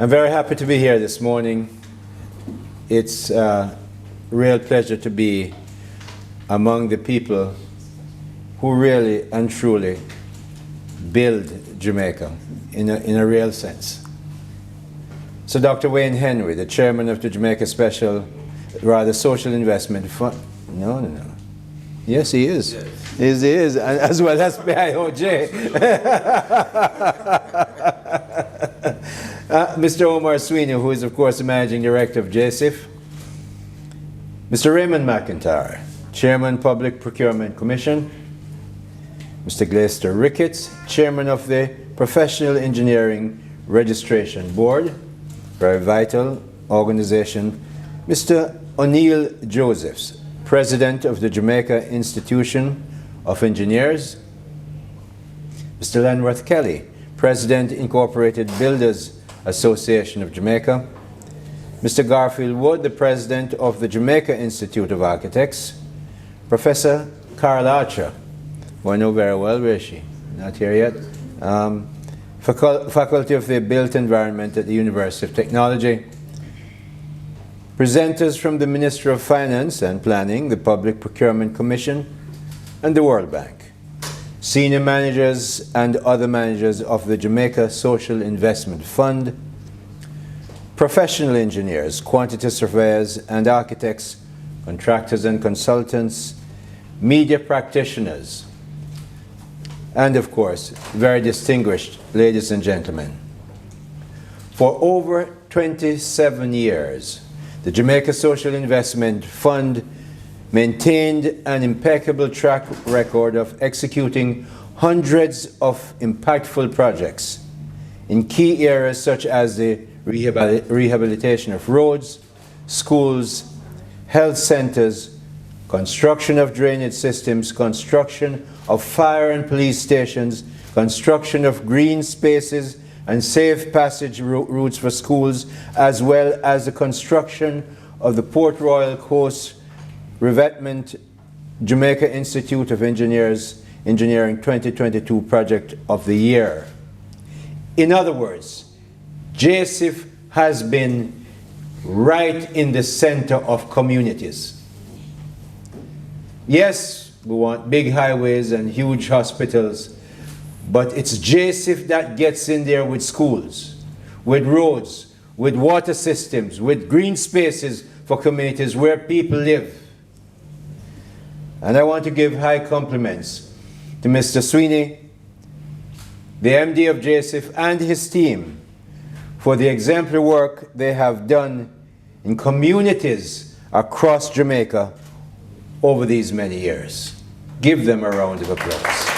I'm very happy to be here this morning. It's a real pleasure to be among the people who really and truly build Jamaica in a real sense. So Dr. Wayne Henry, the chairman of the Jamaica Social Investment Fund. No. Yes, he is. Yes. He is, as well as BIOJ. Mr. Omar Sweeney, who is, of course, the managing director of JSIF. Mr. Raymond McIntyre, chairman, Public Procurement Commission. Mr. Glaister Ricketts, chairman of the Professional Engineering Registration Board, very vital organization. Mr. O'Neill Josephs, president of the Jamaica Institution of Engineers. Mr. Lenworth Kelly, president, Incorporated Builders Association of Jamaica. Mr. Garfield Wood, the president of the Jamaica Institute of Architects. Professor Carl Archer, who I know very well. Where is she? Not here yet. Faculty of the Built Environment at the University of Technology. Presenters from the Ministry of Finance and Planning, the Public Procurement Commission, and the World Bank. Senior managers and other managers of the Jamaica Social Investment Fund. Professional engineers, quantity surveyors and architects, contractors and consultants, media practitioners, and of course, very distinguished ladies and gentlemen. For over 27 years, the Jamaica Social Investment Fund maintained an impeccable track record of executing hundreds of impactful projects in key areas such as the rehabilitation of roads, schools, health centers, construction of drainage systems, construction of fire and police stations, construction of green spaces and safe passage routes for schools, as well as the construction of the Port Royal Coast Revetment Jamaica Institute of Engineers Engineering 2022 Project of the Year. In other words, JSIF has been right in the center of communities. Yes, we want big highways and huge hospitals, but it's JSIF that gets in there with schools, with roads, with water systems, with green spaces for communities where people live. And I want to give high compliments to Mr. Sweeney, the MD of JSIF, and his team for the exemplary work they have done in communities across Jamaica over these many years. Give them a round of applause.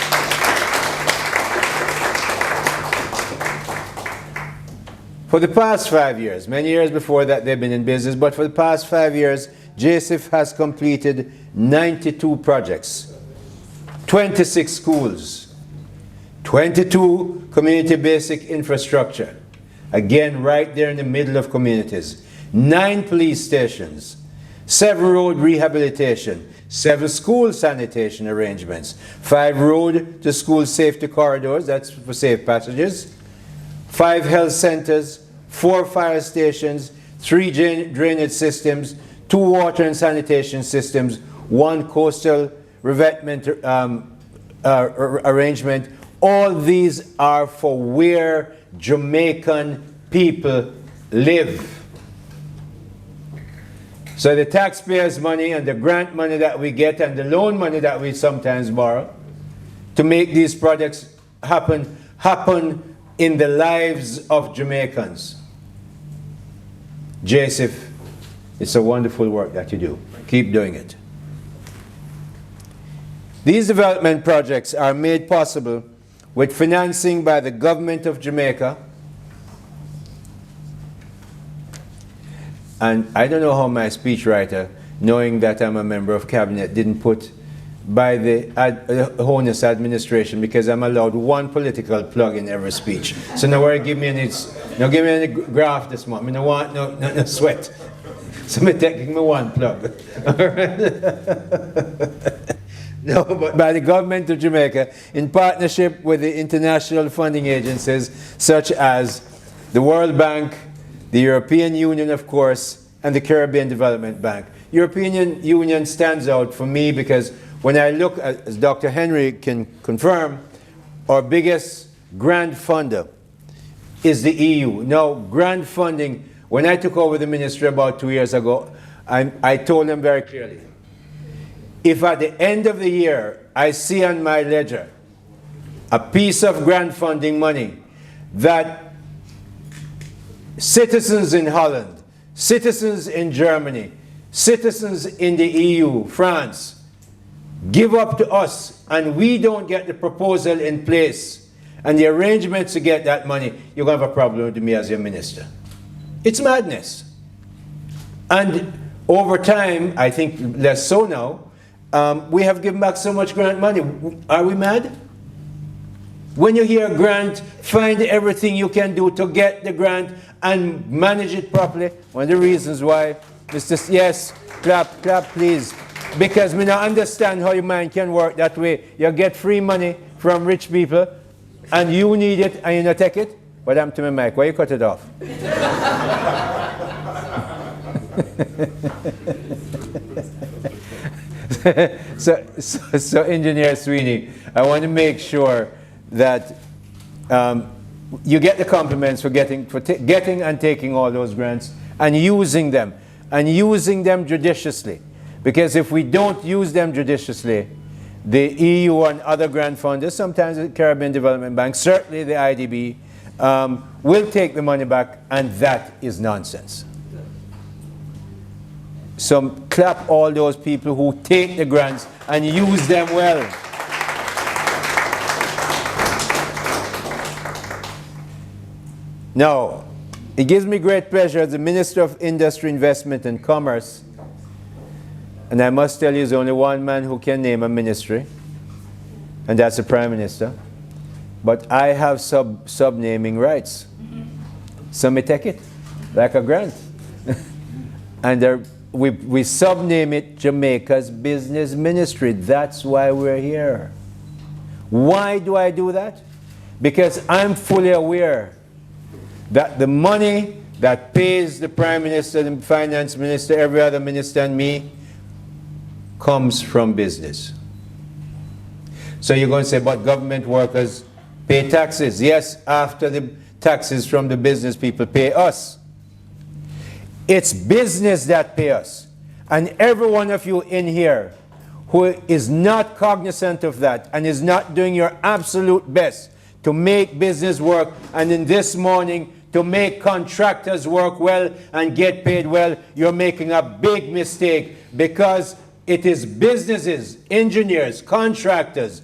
For the past 5 years, many years before that they've been in business, but for the past 5 years, JSIF has completed 92 projects, 26 schools, 22 community basic infrastructure, again right there in the middle of communities, 9 police stations, 7 road rehabilitation, 7 school sanitation arrangements, 5 road to school safety corridors, that's for safe passages, 5 health centers, 4 fire stations, 3 drainage systems, 2 water and sanitation systems, 1 coastal revetment arrangement. All these are for where Jamaican people live. So the taxpayers' money and the grant money that we get and the loan money that we sometimes borrow to make these projects happen in the lives of Jamaicans. JSIF, it's a wonderful work that you do. Keep doing it. These development projects are made possible with financing by the government of Jamaica. And I don't know how my speechwriter, knowing that I'm a member of cabinet, didn't put by the Honest administration, because I'm allowed 1 political plug in every speech. So now give me any graph this month. I don't want no sweat. So I'm taking me 1 plug. No, but by the government of Jamaica in partnership with the international funding agencies such as the World Bank, the European Union, of course, and the Caribbean Development Bank. European Union stands out for me because when I look at, as Dr. Henry can confirm, our biggest grant funder is the EU. Now, grant funding, when I took over the ministry about 2 years ago, I told them very clearly, if at the end of the year I see on my ledger a piece of grant funding money that citizens in Holland, citizens in Germany, citizens in the EU, France, give up to us and we don't get the proposal in place and the arrangements to get that money, you're going to have a problem with me as your minister. It's madness. And over time, I think less so now, we have given back so much grant money. Are we mad? When you hear grant, find everything you can do to get the grant and manage it properly. One of the reasons why, yes, clap, please. Because we don't understand how your mind can work that way. You get free money from rich people, and you need it, and you not take it. What happened to my mic? Why you cut it off? So Engineer Sweeney, I want to make sure that you get the compliments for getting and taking all those grants and using them judiciously. Because if we don't use them judiciously, the EU and other grant funders, sometimes the Caribbean Development Bank, certainly the IDB, will take the money back, and that is nonsense. So clap all those people who take the grants and use them well. Now, it gives me great pleasure as the Minister of Industry, Investment and Commerce, and I must tell you there's only one man who can name a ministry, and that's the Prime Minister. But I have sub-naming rights. So me take it, like a grant. And we sub-name it Jamaica's Business Ministry. That's why we're here. Why do I do that? Because I'm fully aware that the money that pays the Prime Minister, the Finance Minister, every other minister and me, comes from business. So you're going to say, but government workers pay taxes. Yes, after the taxes from the business people pay us. It's business that pay us. And every one of you in here who is not cognizant of that and is not doing your absolute best to make business work, and in this morning to make contractors work well and get paid well, you're making a big mistake, because it is businesses, engineers, contractors,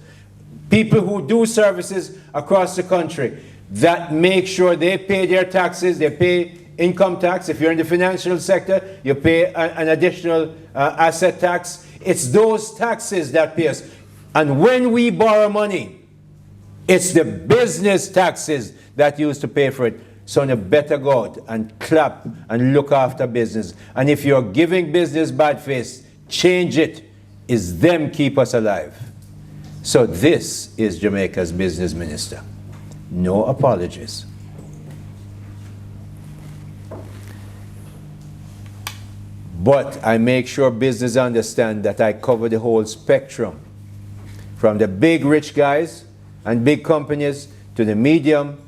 people who do services across the country that make sure they pay their taxes, they pay income tax. If you're in the financial sector, you pay an additional asset tax. It's those taxes that pay us. And when we borrow money, it's the business taxes that used to pay for it. So you better go out and clap and look after business. And if you're giving business bad face, change it. Is them keep us alive. So this is Jamaica's business minister. No apologies. But I make sure business understand that I cover the whole spectrum, from the big rich guys and big companies to the medium,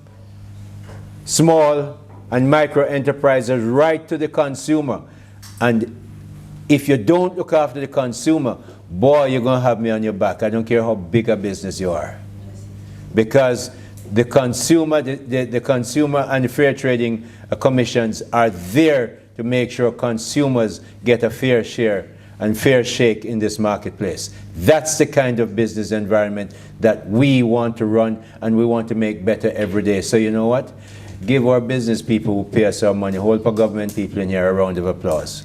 small and micro enterprises, right to the consumer. And if you don't look after the consumer, boy, you're going to have me on your back. I don't care how big a business you are. Because the consumer, the consumer and the fair trading commissions are there to make sure consumers get a fair share and fair shake in this marketplace. That's the kind of business environment that we want to run, and we want to make better every day. So you know what? Give our business people who pay us our money, hold for government people in here a round of applause.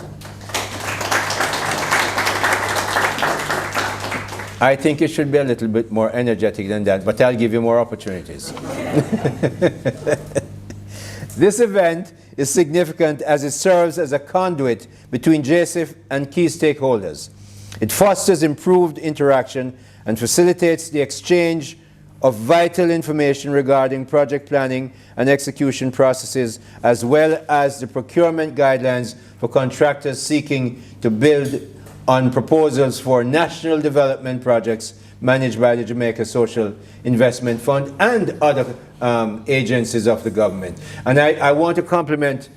I think it should be a little bit more energetic than that, but I'll give you more opportunities. This event is significant as it serves as a conduit between JSIF and key stakeholders. It fosters improved interaction and facilitates the exchange of vital information regarding project planning and execution processes, as well as the procurement guidelines for contractors seeking to build on proposals for national development projects managed by the Jamaica Social Investment Fund and other agencies of the government. And I want to compliment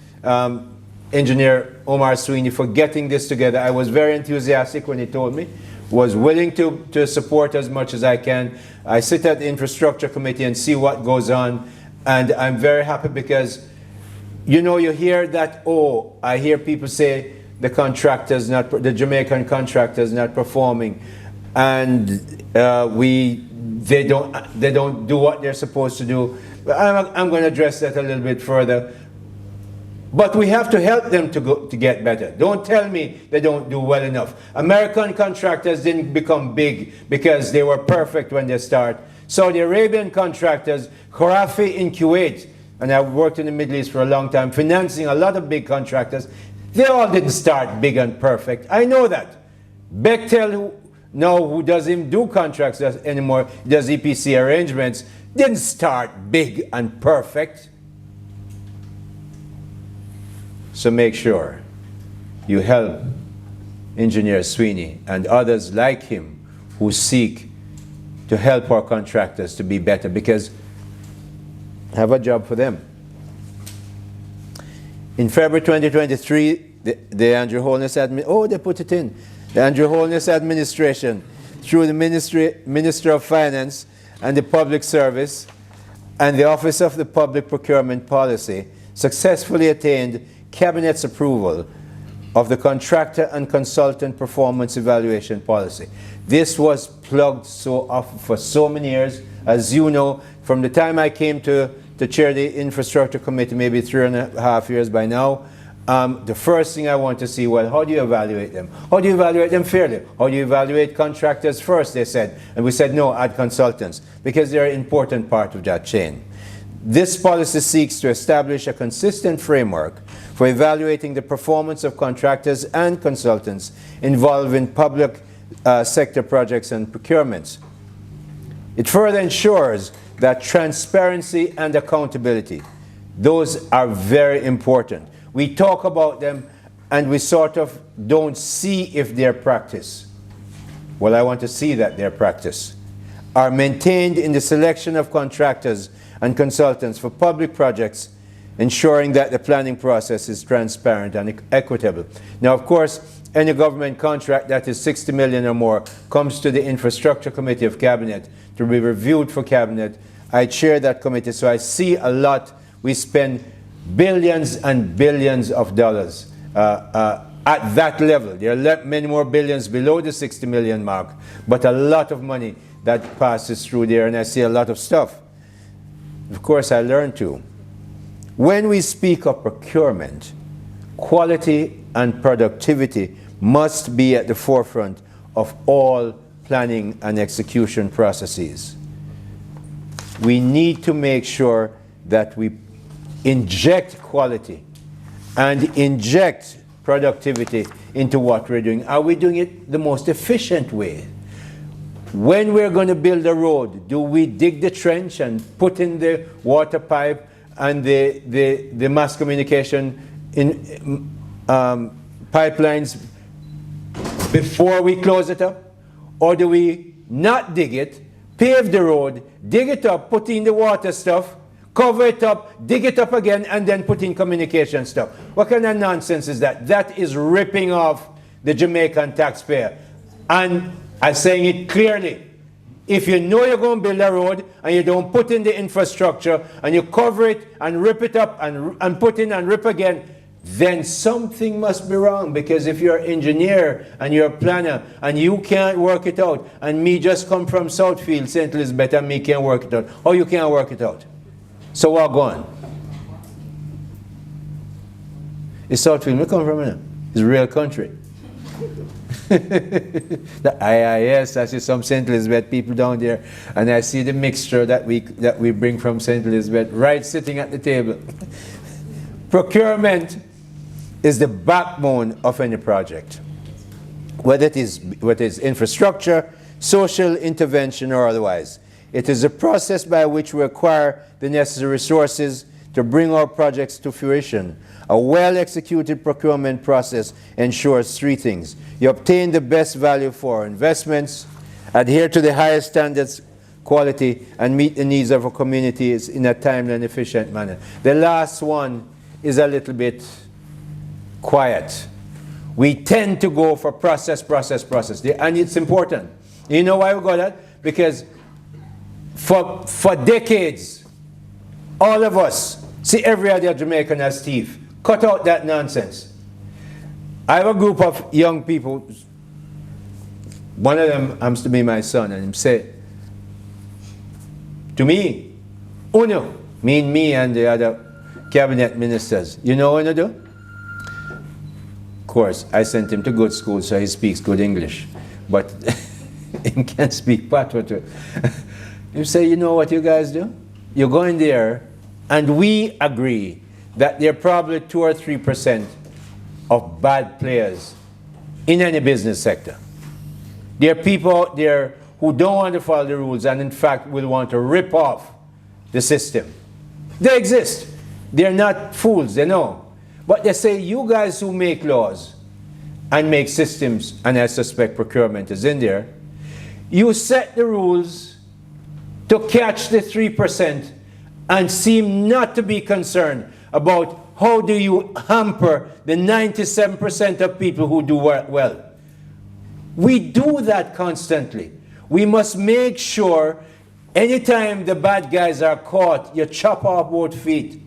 Engineer Omar Sweeney for getting this together. I was very enthusiastic when he told me, was willing to support as much as I can. I sit at the infrastructure committee and see what goes on, and I'm very happy because, you know, you hear that, oh, I hear people say the contractors, the Jamaican contractors not performing, and they don't do what they're supposed to do. I'm going to address that a little bit further. But we have to help them to get better. Don't tell me they don't do well enough. American contractors didn't become big because they were perfect when they start. Saudi Arabian contractors, Khurafi in Kuwait, and I've worked in the Middle East for a long time, financing a lot of big contractors. They all didn't start big and perfect. I know that. Bechtel, who doesn't do contracts anymore, does EPC arrangements, didn't start big and perfect. So make sure you help Engineer Sweeney and others like him who seek to help our contractors to be better, because have a job for them. In February 2023, the Andrew Holness the Andrew Holness administration, through the Minister of Finance and the Public Service and the Office of the Public Procurement Policy, successfully attained Cabinet's approval of the Contractor and Consultant Performance Evaluation Policy. This was plugged so often for so many years. As you know, from the time I came to chair the Infrastructure Committee, maybe 3.5 years by now, the first thing I want to see, well, how do you evaluate them? How do you evaluate them fairly? How do you evaluate contractors first, they said. And we said, no, add consultants, because they're an important part of that chain. This policy seeks to establish a consistent framework for evaluating the performance of contractors and consultants involved in public sector projects and procurements. It further ensures that transparency and accountability, those are very important. We talk about them and we sort of don't see if their practice, well, I want to see that their practice, are maintained in the selection of contractors and consultants for public projects, ensuring that the planning process is transparent and equitable. Now, of course, any government contract that is 60 million or more comes to the Infrastructure Committee of Cabinet to be reviewed for Cabinet. I chair that committee, so I see a lot. We spend billions and billions of dollars at that level. There are many more billions below the 60 million mark, but a lot of money that passes through there, and I see a lot of stuff. Of course, I learned too. When we speak of procurement, quality and productivity must be at the forefront of all planning and execution processes. We need to make sure that we inject quality and inject productivity into what we're doing. Are we doing it the most efficient way? When we're going to build a road, do we dig the trench and put in the water pipe and the mass communication in pipelines before we close it up? Or do we not dig it, pave the road, dig it up, put in the water stuff, cover it up, dig it up again, and then put in communication stuff? What kind of nonsense is that? That is ripping off the Jamaican taxpayer. And I'm saying it clearly. If you know you're going to build a road and you don't put in the infrastructure and you cover it and rip it up and put in and rip again, then something must be wrong. Because if you're an engineer and you're a planner and you can't work it out, and me just come from Southfield, St. Elizabeth, and me can't work it out, or you can't work it out. So what go on? It's Southfield, we come from it. It's a real country. The IIS, I see some St. Elizabeth people down there, and I see the mixture that we bring from St. Elizabeth right sitting at the table. Procurement is the backbone of any project, whether it is infrastructure, social intervention, or otherwise. It is a process by which we acquire the necessary resources to bring our projects to fruition. A well-executed procurement process ensures three things. You obtain the best value for investments, adhere to the highest standards, quality, and meet the needs of our communities in a timely and efficient manner. The last one is a little bit quiet. We tend to go for process, and it's important. You know why we go that? Because for decades, all of us see every other Jamaican as thief. Cut out that nonsense. I have a group of young people. One of them happens to be my son, and he said to me, Uno, mean me and the other cabinet ministers, you know what I do? Of course, I sent him to good school, so he speaks good English. But he can't speak patois. You say, you know what you guys do? You go in there, and we agree that there are probably 2 or 3% of bad players in any business sector. There are people out there who don't want to follow the rules and in fact will want to rip off the system. They exist. They're not fools, they know. But they say, you guys who make laws and make systems, and I suspect procurement is in there, you set the rules to catch the 3% and seem not to be concerned about how do you hamper the 97% of people who do well. We do that constantly. We must make sure anytime the bad guys are caught, you chop off both feet.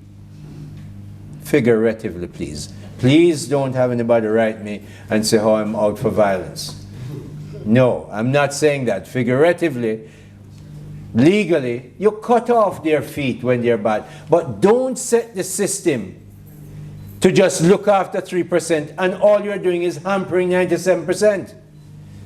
Figuratively, please. Please don't have anybody write me and say, oh, I'm out for violence. No, I'm not saying that. Figuratively, legally, you cut off their feet when they're bad. But don't set the system to just look after 3% and all you're doing is hampering 97%.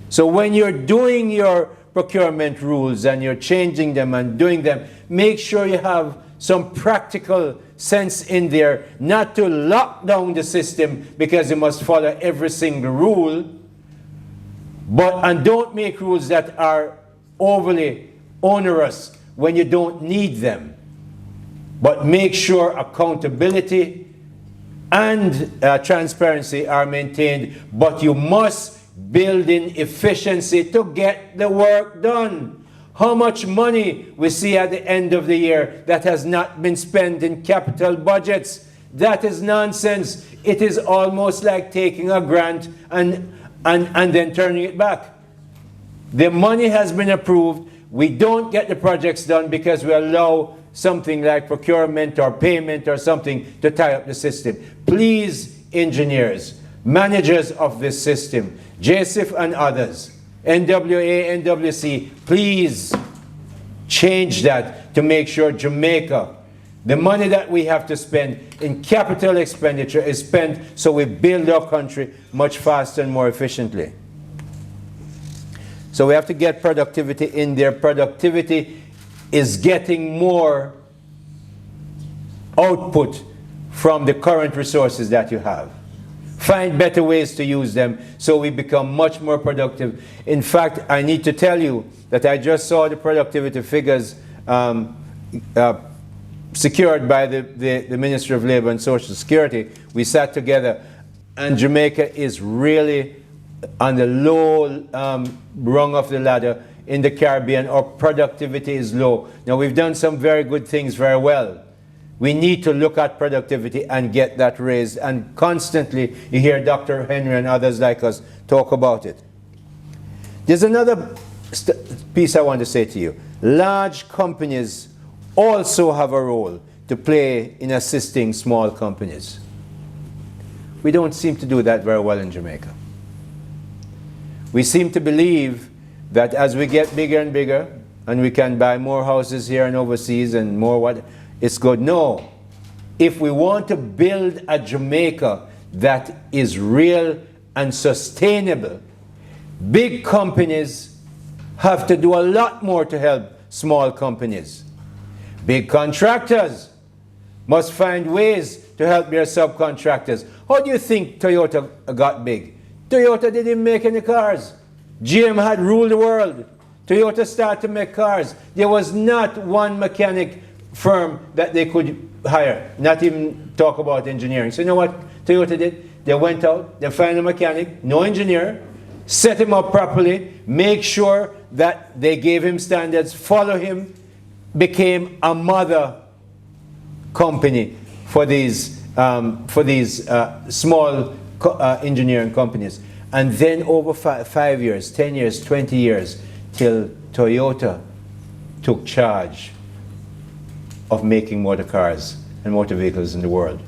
So when you're doing your procurement rules and you're changing them and doing them, make sure you have some practical sense in there, not to lock down the system because you must follow every single rule, and don't make rules that are overly onerous when you don't need them. But make sure accountability and transparency are maintained, but you must build in efficiency to get the work done. How much money we see at the end of the year that has not been spent in capital budgets? That is nonsense. It is almost like taking a grant and then turning it back. The money has been approved. We don't get the projects done because we allow something like procurement or payment or something to tie up the system. Please, engineers, managers of this system, JSIF and others, NWA, NWC, please change that to make sure Jamaica, the money that we have to spend in capital expenditure is spent so we build our country much faster and more efficiently. So we have to get productivity in there. Productivity is getting more output from the current resources that you have. Find better ways to use them so we become much more productive. In fact, I need to tell you that I just saw the productivity figures secured by the Ministry of Labor and Social Security. We sat together, and Jamaica is really on the low rung of the ladder in the Caribbean. Our productivity is low. Now, we've done some very good things very well. We need to look at productivity and get that raised. And constantly, you hear Dr. Henry and others like us talk about it. There's another piece I want to say to you. Large companies also have a role to play in assisting small companies. We don't seem to do that very well in Jamaica. We seem to believe that as we get bigger and bigger, and we can buy more houses here and overseas and more what, it's good. No. If we want to build a Jamaica that is real and sustainable, big companies have to do a lot more to help small companies. Big contractors must find ways to help their subcontractors. How do you think Toyota got big? Toyota didn't make any cars. GM had ruled the world. Toyota started to make cars. There was not one mechanic firm that they could hire, not even talk about engineering. So you know what Toyota did? They went out, they found a mechanic, no engineer, set him up properly, make sure that they gave him standards, follow him, became a mother company for these small engineering companies. And then over 5 years, 10 years, 20 years, till Toyota took charge of making motor cars and motor vehicles in the world.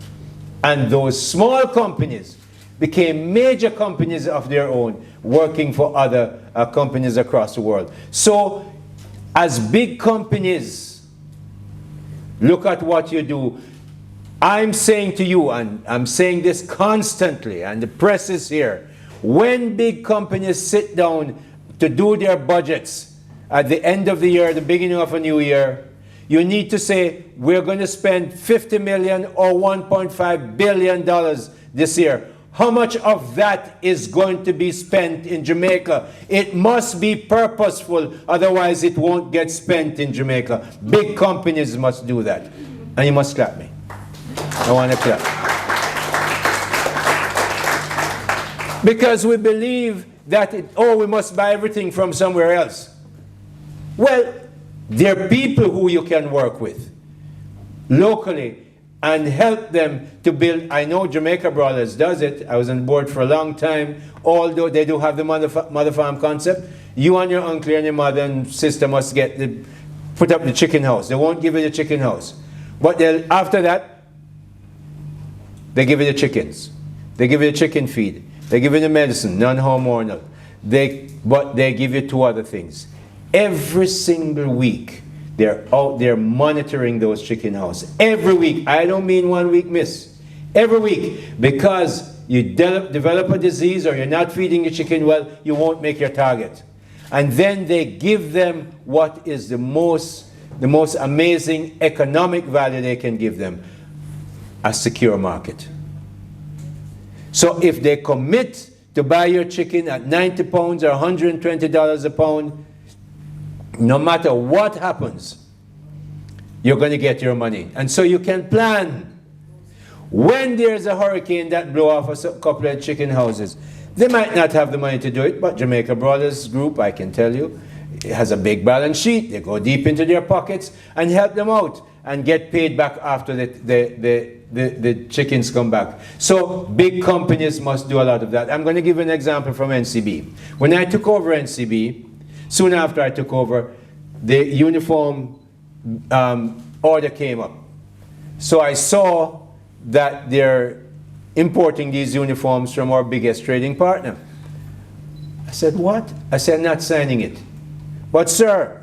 And those small companies became major companies of their own, working for other companies across the world. So, as big companies, look at what you do. I'm saying to you, and I'm saying this constantly, and the press is here, when big companies sit down to do their budgets at the end of the year, the beginning of a new year, you need to say, we're going to spend $50 million or $1.5 billion this year. How much of that is going to be spent in Jamaica? It must be purposeful, otherwise it won't get spent in Jamaica. Big companies must do that. And you must clap me. I want to clap. Because we believe that, we must buy everything from somewhere else. Well, there are people who you can work with locally and help them to build. I know Jamaica Brothers does it. I was on board for a long time. Although they do have the mother farm concept, you and your uncle and your mother and sister must put up the chicken house. They won't give you the chicken house. But after that, they give you the chickens. They give you the chicken feed. They give you the medicine, non-hormonal. But they give you 2 other things. Every single week, they're out there monitoring those chicken houses. Every week. I don't mean 1 week miss. Every week. Because you develop a disease or you're not feeding your chicken well, you won't make your target. And then they give them what is the most amazing economic value they can give them. A secure market. So if they commit to buy your chicken at 90 pounds or $120 a pound, no matter what happens, you're going to get your money. And so you can plan. When there's a hurricane that blow off a couple of chicken houses, they might not have the money to do it, but Jamaica Brothers Group, I can tell you, it has a big balance sheet. They go deep into their pockets and help them out and get paid back after the chickens come back. So big companies must do a lot of that. I'm going to give an example from NCB. When I took over NCB, soon after I took over, the uniform order came up. So I saw that they're importing these uniforms from our biggest trading partner. I said, what? I said, I'm not signing it. But sir,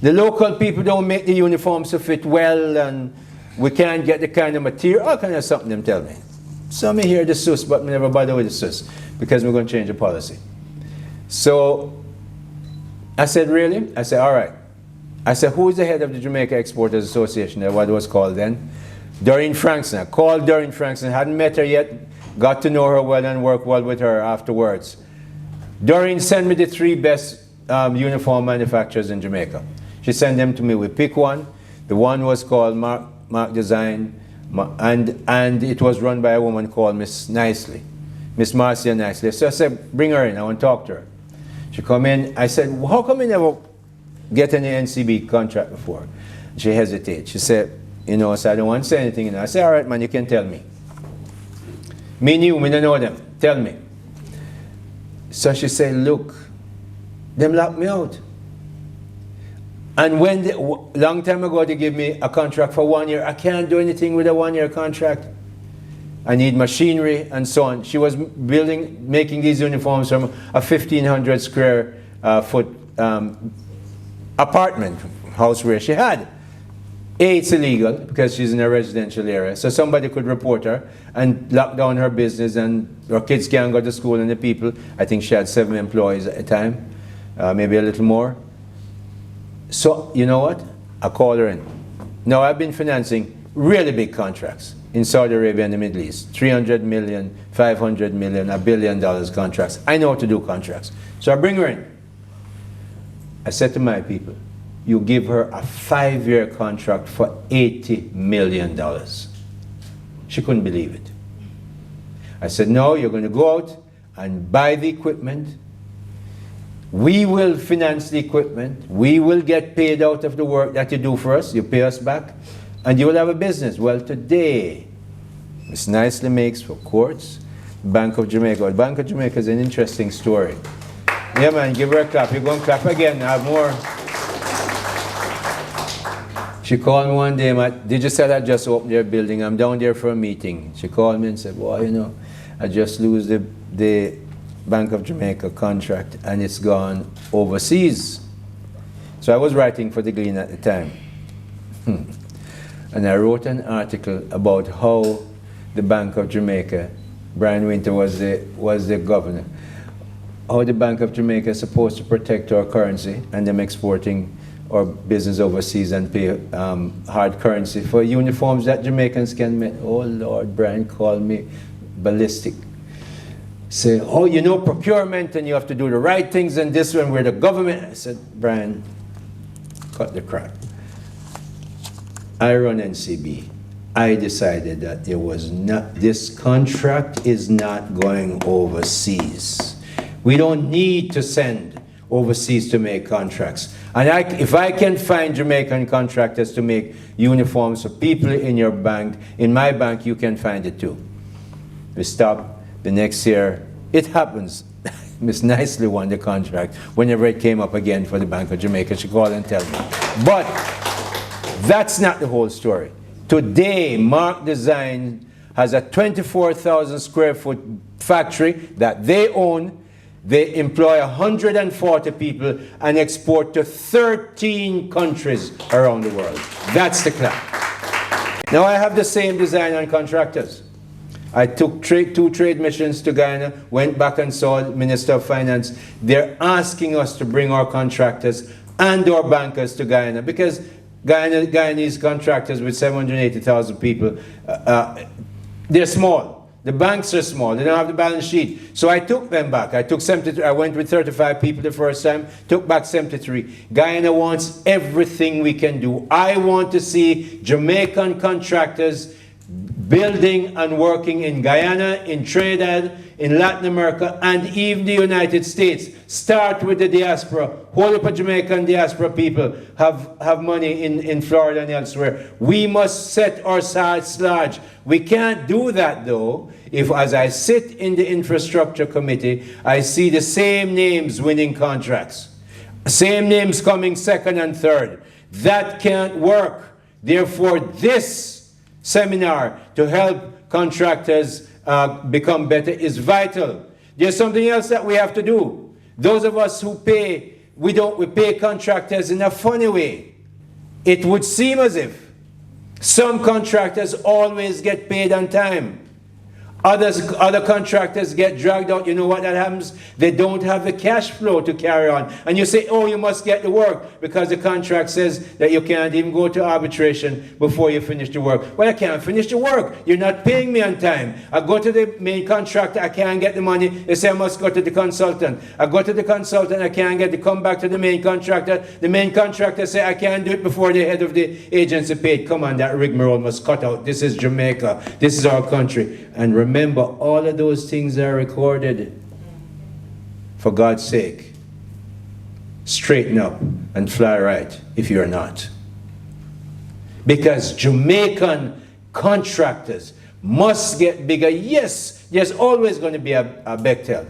the local people don't make the uniforms to fit well, and we can't get the kind of material. All kind of something them tell me. So me hear the sus, but me never bother with the sus, because we're going to change the policy. So I said, really? I said, all right. I said, who is the head of the Jamaica Exporters Association, what it was called then? Doreen Frankson. I called Doreen Frankson, hadn't met her yet, got to know her well and worked well with her afterwards. Doreen sent me the 3 best uniform manufacturers in Jamaica. She sent them to me. We picked one. The one was called Mark Design, and it was run by a woman called Miss Nicely, Miss Marcia Nicely. So I said, bring her in, I want to talk to her. She come in, I said, well, how come you never get any NCB contract before? She hesitated. She said, so I don't want to say anything. I said, all right, man, you can tell me. Me and you, me don't know them. Tell me. So she said, look, them locked me out. And when, long time ago, they gave me a contract for 1 year. I can't do anything with a 1-year contract. I need machinery and so on. She was making these uniforms from a 1,500 square foot apartment house where she had. It's illegal because she's in a residential area. So somebody could report her and lock down her business, and her kids can't go to school, and the people, I think she had 7 employees at a time, maybe a little more. So, you know what? I called her in. Now, I've been financing really big contracts in Saudi Arabia and the Middle East. 300 million, 500 million, $1 billion contracts. I know how to do contracts. So I bring her in. I said to my people, you give her a 5-year contract for $80 million. She couldn't believe it. I said, no, you're going to go out and buy the equipment. We will finance the equipment. We will get paid out of the work that you do for us. You pay us back. And you will have a business. Well, today, Ms. Nicely makes for courts, Bank of Jamaica. The Bank of Jamaica is an interesting story. Yeah, man, give her a clap. You're going to clap again. I have more. She called me one day, did you say I just opened their building? I'm down there for a meeting. She called me and said, well, you know, I just lose the Bank of Jamaica contract and it's gone overseas. So I was writing for the Glean at the time. And I wrote an article about how the Bank of Jamaica, Brian Winter was the governor, how the Bank of Jamaica is supposed to protect our currency and them exporting our business overseas and pay hard currency for uniforms that Jamaicans can make. Oh Lord, Brian called me ballistic. Say, oh, you know procurement and you have to do the right things and this one, we're the government. I said, Brian, cut the crap. I run NCB. I decided that this contract is not going overseas. We don't need to send overseas to make contracts. And if I can find Jamaican contractors to make uniforms for people in your bank, in my bank, you can find it too. We stopped. The next year, it happens. Miss Nicely won the contract. Whenever it came up again for the Bank of Jamaica, she called and tell me. But that's not the whole story. Today, Mark Design has a 24,000 square foot factory that they own. They employ 140 people and export to 13 countries around the world. That's the clap. Now I have the same design on contractors. I took 2 trade missions to Guyana, went back and saw the Minister of Finance. They're asking us to bring our contractors and our bankers to Guyana because Guyanese contractors with 780,000 people, they're small. The banks are small. They don't have the balance sheet. So I took them back. I took 73. I went with 35 people the first time, took back 73. Guyana wants everything we can do. I want to see Jamaican contractors building and working in Guyana, in Trinidad, in Latin America, and even the United States. Start with the diaspora. Whole of Jamaican diaspora people have money in Florida and elsewhere. We must set our sights large. We can't do that though if, as I sit in the infrastructure committee, I see the same names winning contracts. Same names coming second and third. That can't work. Therefore, this seminar to help contractors become better is vital. There's something else that we have to do. Those of us who pay, we pay contractors in a funny way. It would seem as if some contractors always get paid on time. Other contractors get dragged out. You know what that happens? They don't have the cash flow to carry on. And you say, oh, you must get the work because the contract says that you can't even go to arbitration before you finish the work. Well, I can't finish the work. You're not paying me on time. I go to the main contractor, I can't get the money. They say I must go to the consultant. I go to the consultant, I can't get to come back to the main contractor. The main contractor say I can't do it before the head of the agency paid. Come on, that rigmarole must cut out. This is Jamaica. This is our country. And remember, all of those things are recorded. For God's sake, straighten up and fly right if you're not. Because Jamaican contractors must get bigger. Yes, there's always going to be a Bechtel.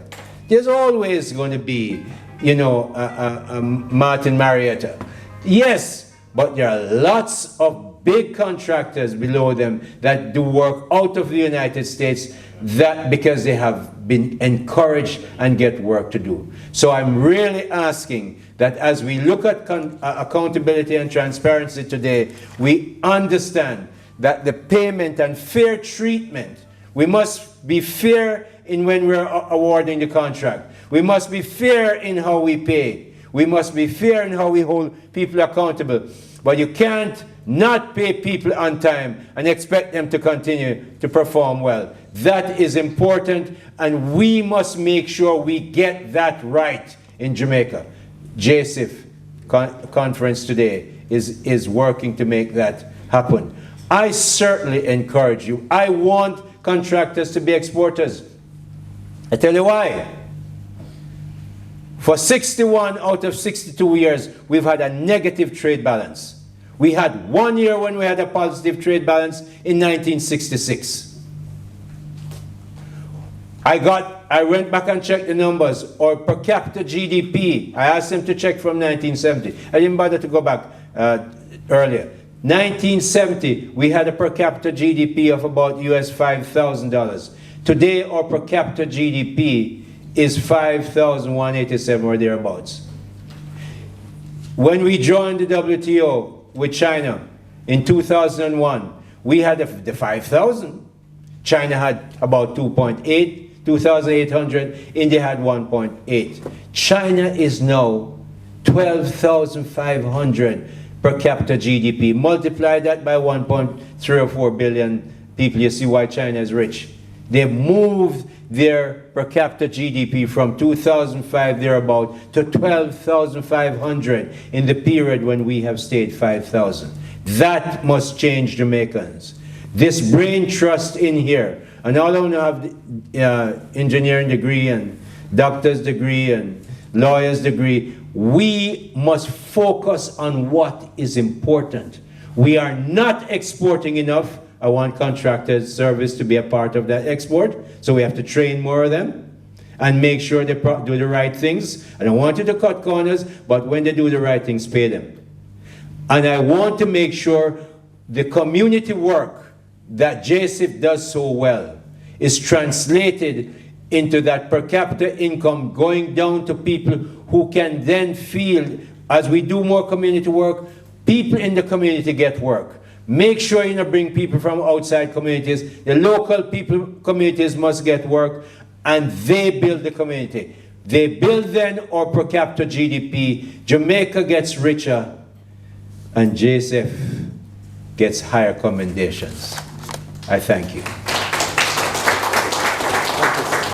There's always going to be, you know, a Martin Marriott. Yes, but there are lots of big contractors below them that do work out of the United States that because they have been encouraged and get work to do. So I'm really asking that as we look at accountability and transparency today, we understand that the payment and fair treatment, we must be fair in when we're awarding the contract. We must be fair in how we pay. We must be fair in how we hold people accountable. But you can't not pay people on time and expect them to continue to perform well. That is important, and we must make sure we get that right in Jamaica. JSIF, conference today is working to make that happen. I certainly encourage you. I want contractors to be exporters. I tell you why. For 61 out of 62 years, we've had a negative trade balance. We had 1 year when we had a positive trade balance in 1966. I went back and checked the numbers, or per capita GDP. I asked them to check from 1970. I didn't bother to go back earlier. 1970, we had a per capita GDP of about US $5,000. Today, our per capita GDP is 5,187 or thereabouts. When we joined the WTO with China in 2001, we had the 5,000. China had about 2.8, 2,800. India had 1.8. China is now 12,500 per capita GDP. Multiply that by 1.3 or 4 billion people. You see why China is rich. They've moved their per capita GDP from 2005 thereabout to 12,500 in the period when we have stayed 5,000. That must change Jamaicans. This brain trust in here, and all of them have the engineering degree and doctor's degree and lawyer's degree. We must focus on what is important. We are not exporting enough. I want contractors service to be a part of that export, so we have to train more of them and make sure they do the right things. I don't want you to cut corners, but when they do the right things, pay them. And I want to make sure the community work that JSIF does so well is translated into that per capita income going down to people who can then feel, as we do more community work, people in the community get work. Make sure you don't bring people from outside communities. The local communities must get work, and they build the community. They build then our per capita GDP. Jamaica gets richer, and JSIF gets higher commendations. I thank you.